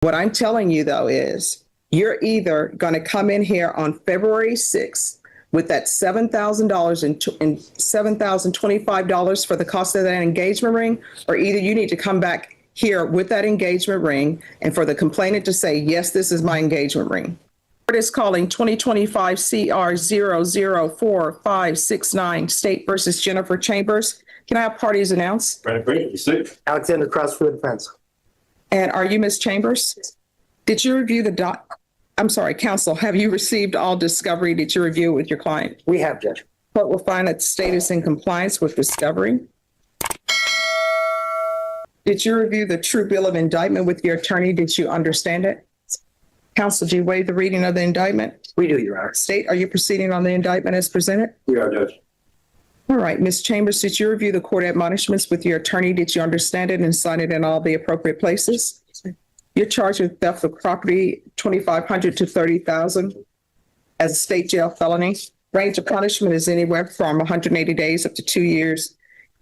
What I'm telling you, though, is you're either going to come in here on February 6th with that $7,000 and $7,025 for the cost of that engagement ring, or either you need to come back here with that engagement ring and for the complainant to say, yes, this is my engagement ring. Court is calling 2025 CR 004-569 State versus Jennifer Chambers. Can I have parties announced? Alexander Cross for the defense. And are you Ms. Chambers? Did you review I'm sorry, counsel, have you received all discovery? Did you review it with your client? We have, Judge. Court will find that the state is in compliance with discovery. Did you review the true bill of indictment with your attorney? Did you understand it? Counsel, do you waive the reading of the indictment? We do, Your Honor. State, are you proceeding on the indictment as presented? We are, Judge. All right, Ms. Chambers, did you review the court admonishments with your attorney? Did you understand it and sign it in all the appropriate places? You're charged with theft of property, $2,500 to $30,000 as a state jail felony. Range of punishment is anywhere from 180 days up to 2 years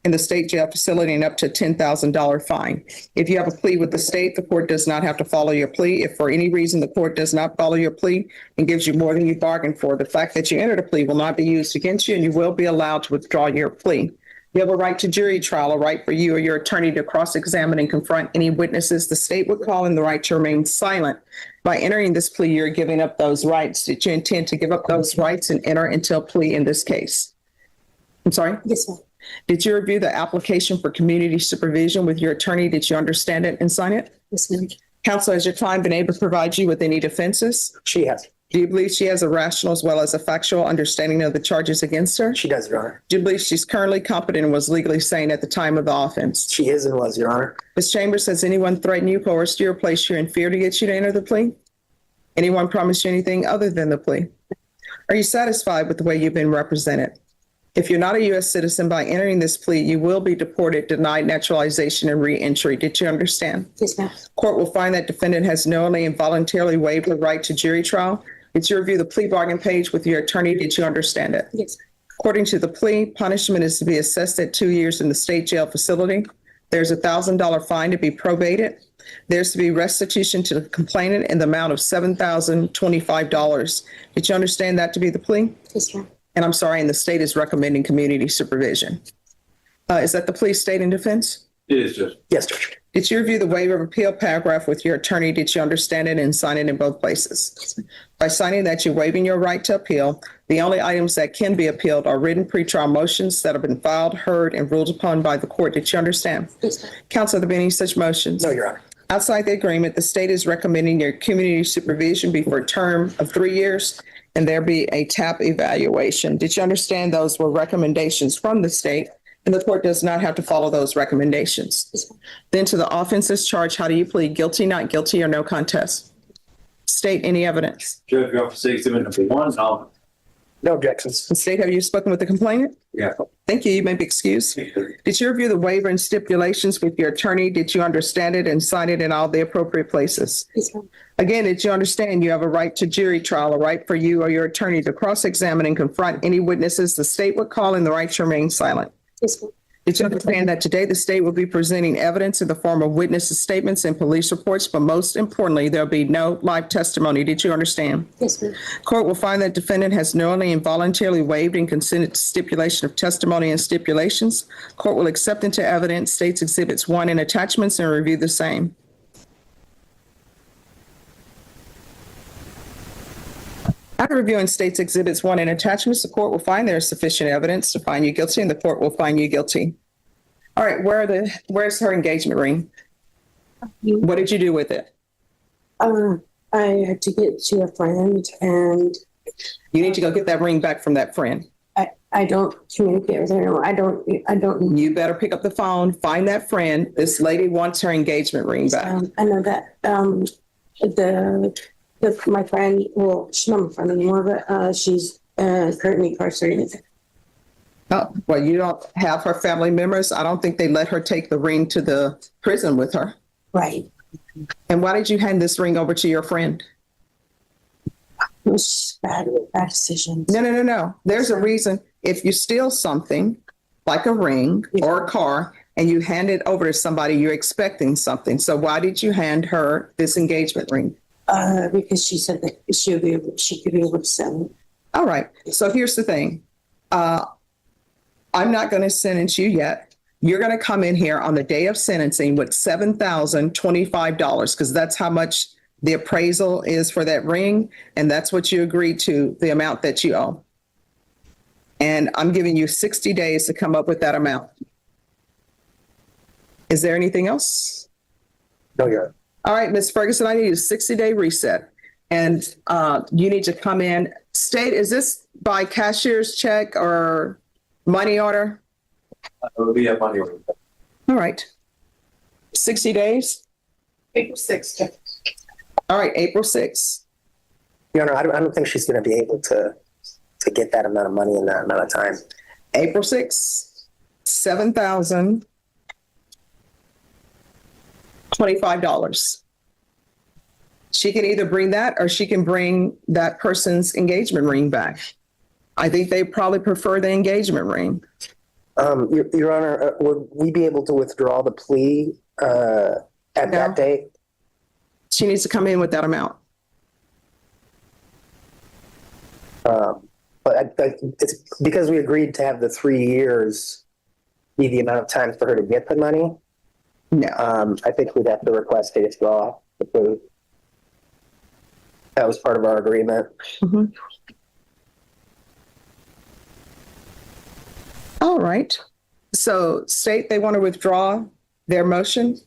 in the state jail facility and up to a $10,000 fine. If you have a plea with the state, the court does not have to follow your plea. If for any reason the court does not follow your plea and gives you more than you bargained for, the fact that you entered a plea will not be used against you and you will be allowed to withdraw your plea. You have a right to jury trial, a right for you or your attorney to cross-examine and confront any witnesses the state would call, and the right to remain silent. By entering this plea, you're giving up those rights. Did you intend to give up those rights and enter into a plea in this case? I'm sorry? Yes, ma'am. Did you review the application for community supervision with your attorney? Did you understand it and sign it? Yes, ma'am. Counsel, has your client been able to provide you with any defenses? She has. Do you believe she has a rational as well as a factual understanding of the charges against her? She does, Your Honor. Do you believe she's currently competent and was legally sane at the time of the offense? She is and was, Your Honor. Ms. Chambers, has anyone threatened you, coerced you, or placed you in fear to get you to enter the plea? Anyone promised you anything other than the plea? Are you satisfied with the way you've been represented? If you're not a U.S. citizen, by entering this plea, you will be deported, denied naturalization, and re-entry. Did you understand? Yes, ma'am. Court will find that defendant has knowingly and voluntarily waived the right to jury trial. Did you review the plea bargain page with your attorney? Did you understand it? Yes. According to the plea, punishment is to be assessed at 2 years in the state jail facility. There's a $1,000 fine to be probated. There's to be restitution to the complainant in the amount of $7,025. Did you understand that to be the plea? Yes, ma'am. And I'm sorry, and the state is recommending community supervision. Is that the plea, state and defense? It is, Judge. Yes, Judge. Did you review the waiver of appeal paragraph with your attorney? Did you understand it and sign it in both places? By signing that, you're waiving your right to appeal. The only items that can be appealed are written pretrial motions that have been filed, heard, and ruled upon by the court. Did you understand? Yes, ma'am. Counsel, are there been any such motions? No, Your Honor. Outside the agreement, the state is recommending your community supervision be for a term of 3 years and there be a TAP evaluation. Did you understand those were recommendations from the state and the court does not have to follow those recommendations? Yes, ma'am. Then to the offenses charged, how do you plead? Guilty, not guilty, or no contest? State any evidence. Judge, we offer exhibit number 1. No objections. State, have you spoken with the complainant? Yeah. Thank you. You may be excused. Did you review the waiver and stipulations with your attorney? Did you understand it and sign it in all the appropriate places? Yes, ma'am. Again, did you understand you have a right to jury trial, a right for you or your attorney to cross-examine and confront any witnesses the state would call, and the right to remain silent? Yes, ma'am. Did you understand that today the state will be presenting evidence in the form of witnesses' statements and police reports, but most importantly, there'll be no live testimony? Did you understand? Yes, ma'am. Court will find that defendant has knowingly and voluntarily waived and consented to stipulation of testimony and stipulations. Court will accept into evidence states exhibits 1 and attachments and review the same. After reviewing states exhibits 1 and attachments, the court will find there is sufficient evidence to find you guilty and the court will find you guilty. All right, where's her engagement ring? What did you do with it? I had to get to a friend, and You need to go get that ring back from that friend. I don't communicate with her anymore. I don't. You better pick up the phone, find that friend. This lady wants her engagement ring back. I know that my friend. Well, she's not my friend anymore, but she's currently incarcerated. Oh, well, you don't have her family members. I don't think they let her take the ring to the prison with her. Right. And why did you hand this ring over to your friend? It was bad decisions. No. There's a reason. If you steal something like a ring or a car and you hand it over to somebody, you're expecting something. So why did you hand her this engagement ring? Because she said that she could be able to sell it. All right. So here's the thing. I'm not going to sentence you yet. You're going to come in here on the day of sentencing with $7,025 because that's how much the appraisal is for that ring. And that's what you agreed to, the amount that you owe. And I'm giving you 60 days to come up with that amount. Is there anything else? No, Your Honor. All right, Ms. Ferguson, I need a 60-day reset. And you need to come in. State, is this by cashier's check or money order? It would be a money order. All right. 60 days? April 6th. All right, April 6th. Your Honor, I don't think she's going to be able to get that amount of money in that amount of time. April 6th, $7,025. She can either bring that or she can bring that person's engagement ring back. I think they probably prefer the engagement ring. Your Honor, would we be able to withdraw the plea at that date? She needs to come in with that amount. But it's because we agreed to have the 3 years be the amount of time for her to get the money. No. I think we'd have to request a withdraw the plea. That was part of our agreement. Mhm. All right. So state they want to withdraw their motion.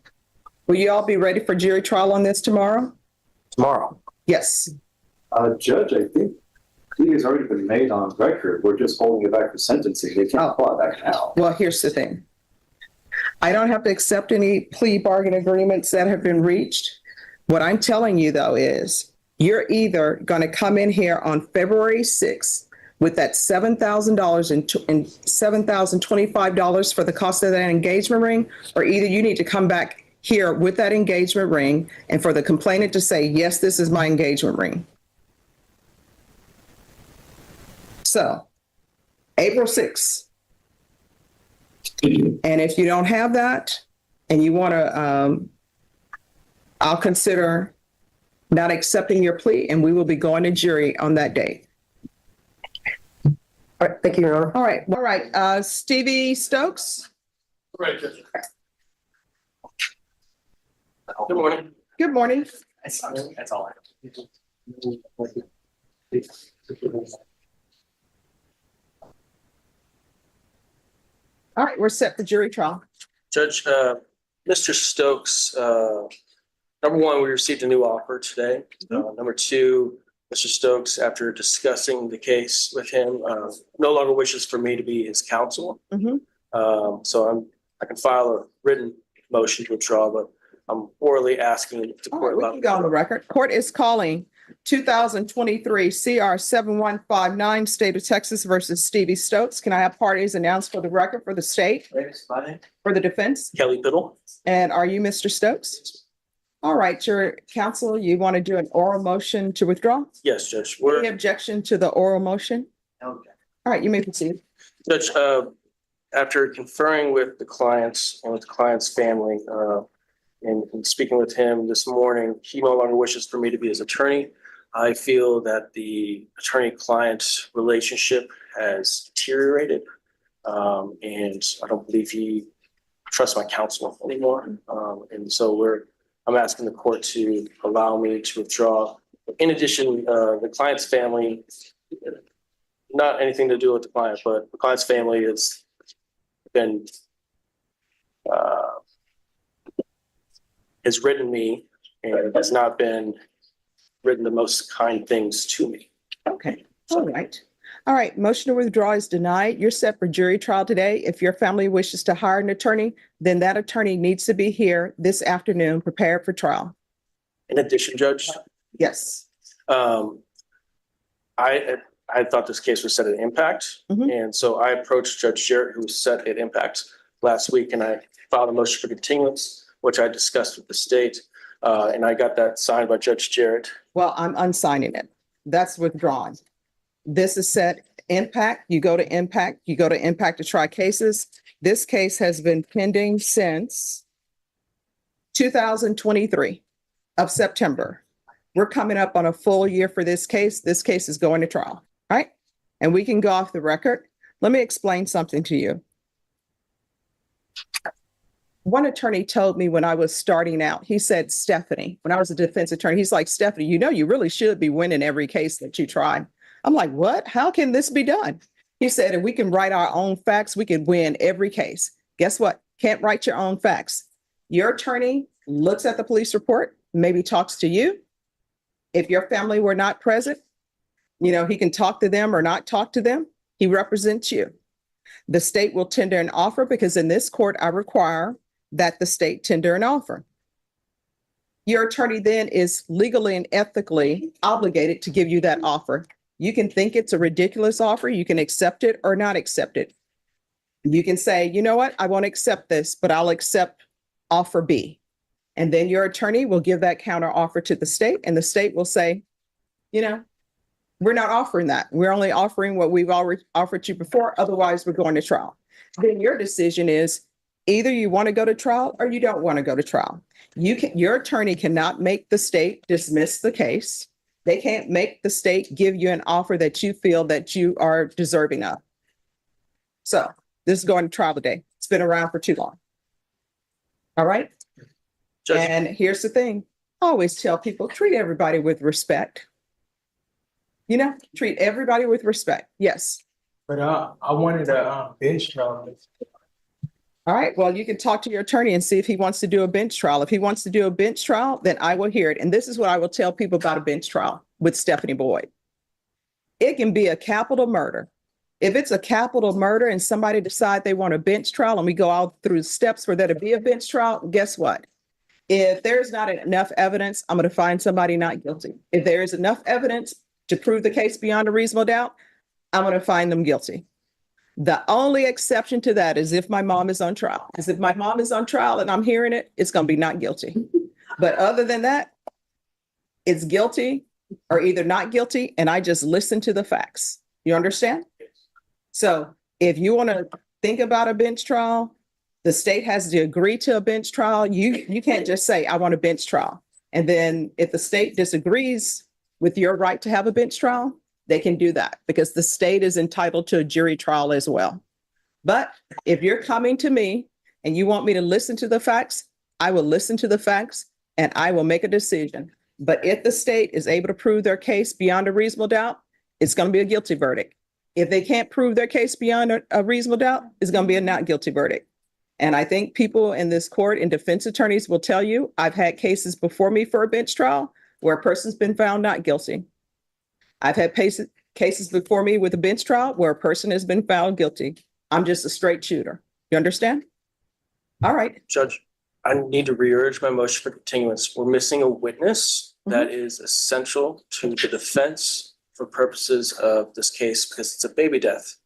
Will you all be ready for jury trial on this tomorrow? Tomorrow. Yes. Judge, I think plea has already been made on record. We're just holding it back for sentencing. They can't apply that now. Well, here's the thing. I don't have to accept any plea bargain agreements that have been reached. What I'm telling you, though, is you're either going to come in here on February 6th with that $7,000 and $7,025 for the cost of that engagement ring, or either you need to come back here with that engagement ring and for the complainant to say, yes, this is my engagement ring. So, April 6th. And if you don't have that and you want to, I'll consider not accepting your plea and we will be going to jury on that day. All right. Thank you, Your Honor. All right. All right. Stevie Stokes. Right, Judge. Good morning. Good morning. That's all I have. All right. We're set for jury trial. Judge, Mr. Stokes, number one, we received a new offer today. Number two, Mr. Stokes, after discussing the case with him, no longer wishes for me to be his counsel. So I can file a written motion to withdraw, but I'm orally asking the All court. right, we can go on the record. Court is calling 2023 CR 7159 State of Texas versus Stevie Stokes. Can I have parties announced for the record for the state, for the defense? Kelly Biddle. And are you Mr. Stokes? All right, your counsel, you want to do an oral motion to withdraw? Yes, Judge. Any objection to the oral motion? Okay. All right, you may proceed. Judge, after conferring with the clients and with the client's family, and speaking with him this morning, he no longer wishes for me to be his attorney. I feel that the attorney-client relationship has deteriorated, and I don't believe he trusts my counsel anymore. And so I'm asking the court to allow me to withdraw. In addition, the client's family, not anything to do with the client, but the client's family has been has written me and has not been written the most kind things to me. Okay, all right. All right, motion to withdraw is denied. You're set for jury trial today. If your family wishes to hire an attorney, then that attorney needs to be here this afternoon, prepared for trial. In addition, Judge, Yes. I thought this case was set at impact. And so I approached Judge Jarrett, who was set at impact last week, and I filed a motion for continuance, which I discussed with the state. And I got that signed by Judge Jarrett. Well, I'm unsigning it. That's withdrawn. This is set Impact, you go to Impact, to try cases. This case has been pending since 2023 of September. We're coming up on a full year for this case. This case is going to trial, right? And we can go off the record. Let me explain something to you. One attorney told me when I was starting out, he said, Stephanie, when I was a defense attorney, he's like, Stephanie, you know, you really should be winning every case that you try. I'm like, what? How can this be done? He said, if we can write our own facts, we can win every case. Guess what? Can't write your own facts. Your attorney looks at the police report, maybe talks to you. If your family were not present, you know, he can talk to them or not talk to them. He represents you. The state will tender an offer because in this court, I require that the state tender an offer. Your attorney then is legally and ethically obligated to give you that offer. You can think it's a ridiculous offer. You can accept it or not accept it. You can say, you know what, I won't accept this, but I'll accept offer B. And then your attorney will give that counter offer to the state, and the state will say, you know, we're not offering that. We're only offering what we've already offered you before. Otherwise, we're going to trial. Then your decision is either you want to go to trial or you don't want to go to trial. Your attorney cannot make the state dismiss the case. They can't make the state give you an offer that you feel that you are deserving of. So this is going to trial today. It's been around for too long. All right. Judge, And here's the thing. I always tell people, treat everybody with respect. You know, treat everybody with respect. Yes. But I wanted a bench trial. All right. Well, you can talk to your attorney and see if he wants to do a bench trial. If he wants to do a bench trial, then I will hear it. And this is what I will tell people about a bench trial with Stephanie Boyd. It can be a capital murder. If it's a capital murder and somebody decide they want a bench trial and we go out through the steps for there to be a bench trial, guess what? If there's not enough evidence, I'm going to find somebody not guilty. If there is enough evidence to prove the case beyond a reasonable doubt, I'm going to find them guilty. The only exception to that is if my mom is on trial. Because if my mom is on trial and I'm hearing it, it's going to be not guilty. But other than that, it's guilty or either not guilty, and I just listen to the facts. You understand? So if you want to think about a bench trial, the state has to agree to a bench trial. You can't just say, I want a bench trial. And then if the state disagrees with your right to have a bench trial, they can do that because the state is entitled to a jury trial as well. But if you're coming to me and you want me to listen to the facts, I will listen to the facts and I will make a decision. But if the state is able to prove their case beyond a reasonable doubt, it's going to be a guilty verdict. If they can't prove their case beyond a reasonable doubt, it's going to be a not guilty verdict. And I think people in this court and defense attorneys will tell you, I've had cases before me for a bench trial where a person's been found not guilty. I've had cases before me with a bench trial where a person has been found guilty. I'm just a straight shooter. You understand? All right. Judge, I need to re-urge my motion for continuance. We're missing a witness that is essential to the defense for purposes of this case because it's a baby death.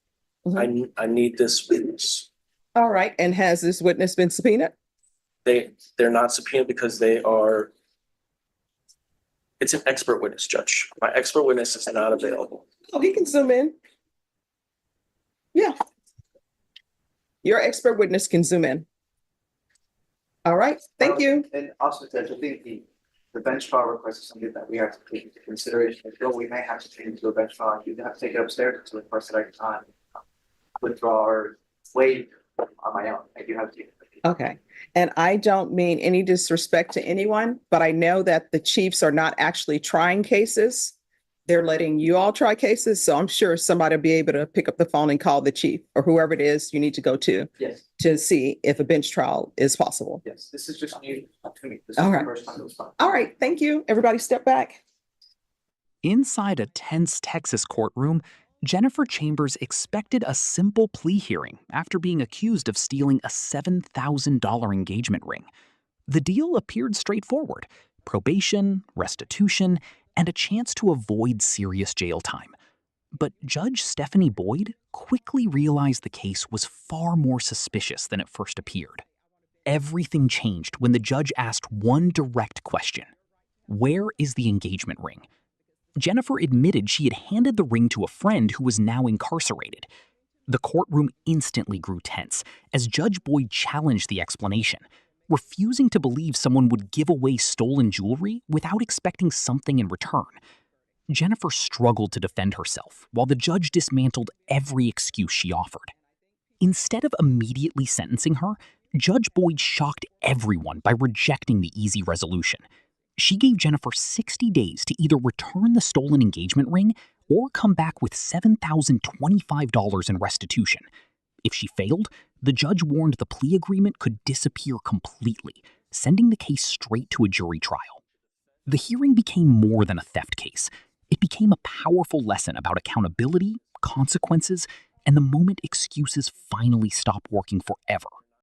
I need this witness. All right. And has this witness been subpoenaed? They're not subpoenaed because it's an expert witness, Judge. My expert witness is not available. Oh, he can zoom in. Yeah. Your expert witness can zoom in. All right. Thank you. And also, Judge, I think the bench trial request is something that we have to take into consideration. As well, we may have to change it to a bench trial. You have to take it upstairs until the first second time, withdraw or waive on my own. I do have to. Okay. And I don't mean any disrespect to anyone, but I know that the chiefs are not actually trying cases. They're letting you all try cases. So I'm sure somebody will be able to pick up the phone and call the chief or whoever it is you need to go to. Yes. To see if a bench trial is possible. Yes. This is just new to me. This All is right. the first time it was done. All right. Thank you. Everybody step back. Inside a tense Texas courtroom, Jennifer Chambers expected a simple plea hearing after being accused of stealing a $7,000 engagement ring. The deal appeared straightforward: probation, restitution, and a chance to avoid serious jail time. But Judge Stephanie Boyd quickly realized the case was far more suspicious than it first appeared. Everything changed when the judge asked one direct question: where is the engagement ring? Jennifer admitted she had handed the ring to a friend who was now incarcerated. The courtroom instantly grew tense as Judge Boyd challenged the explanation, refusing to believe someone would give away stolen jewelry without expecting something in return. Jennifer struggled to defend herself while the judge dismantled every excuse she offered. Instead of immediately sentencing her, Judge Boyd shocked everyone by rejecting the easy resolution. She gave Jennifer 60 days to either return the stolen engagement ring or come back with $7,025 in restitution. If she failed, the judge warned the plea agreement could disappear completely, sending the case straight to a jury trial. The hearing became more than a theft case. It became a powerful lesson about accountability, consequences, and the moment excuses finally stop working forever.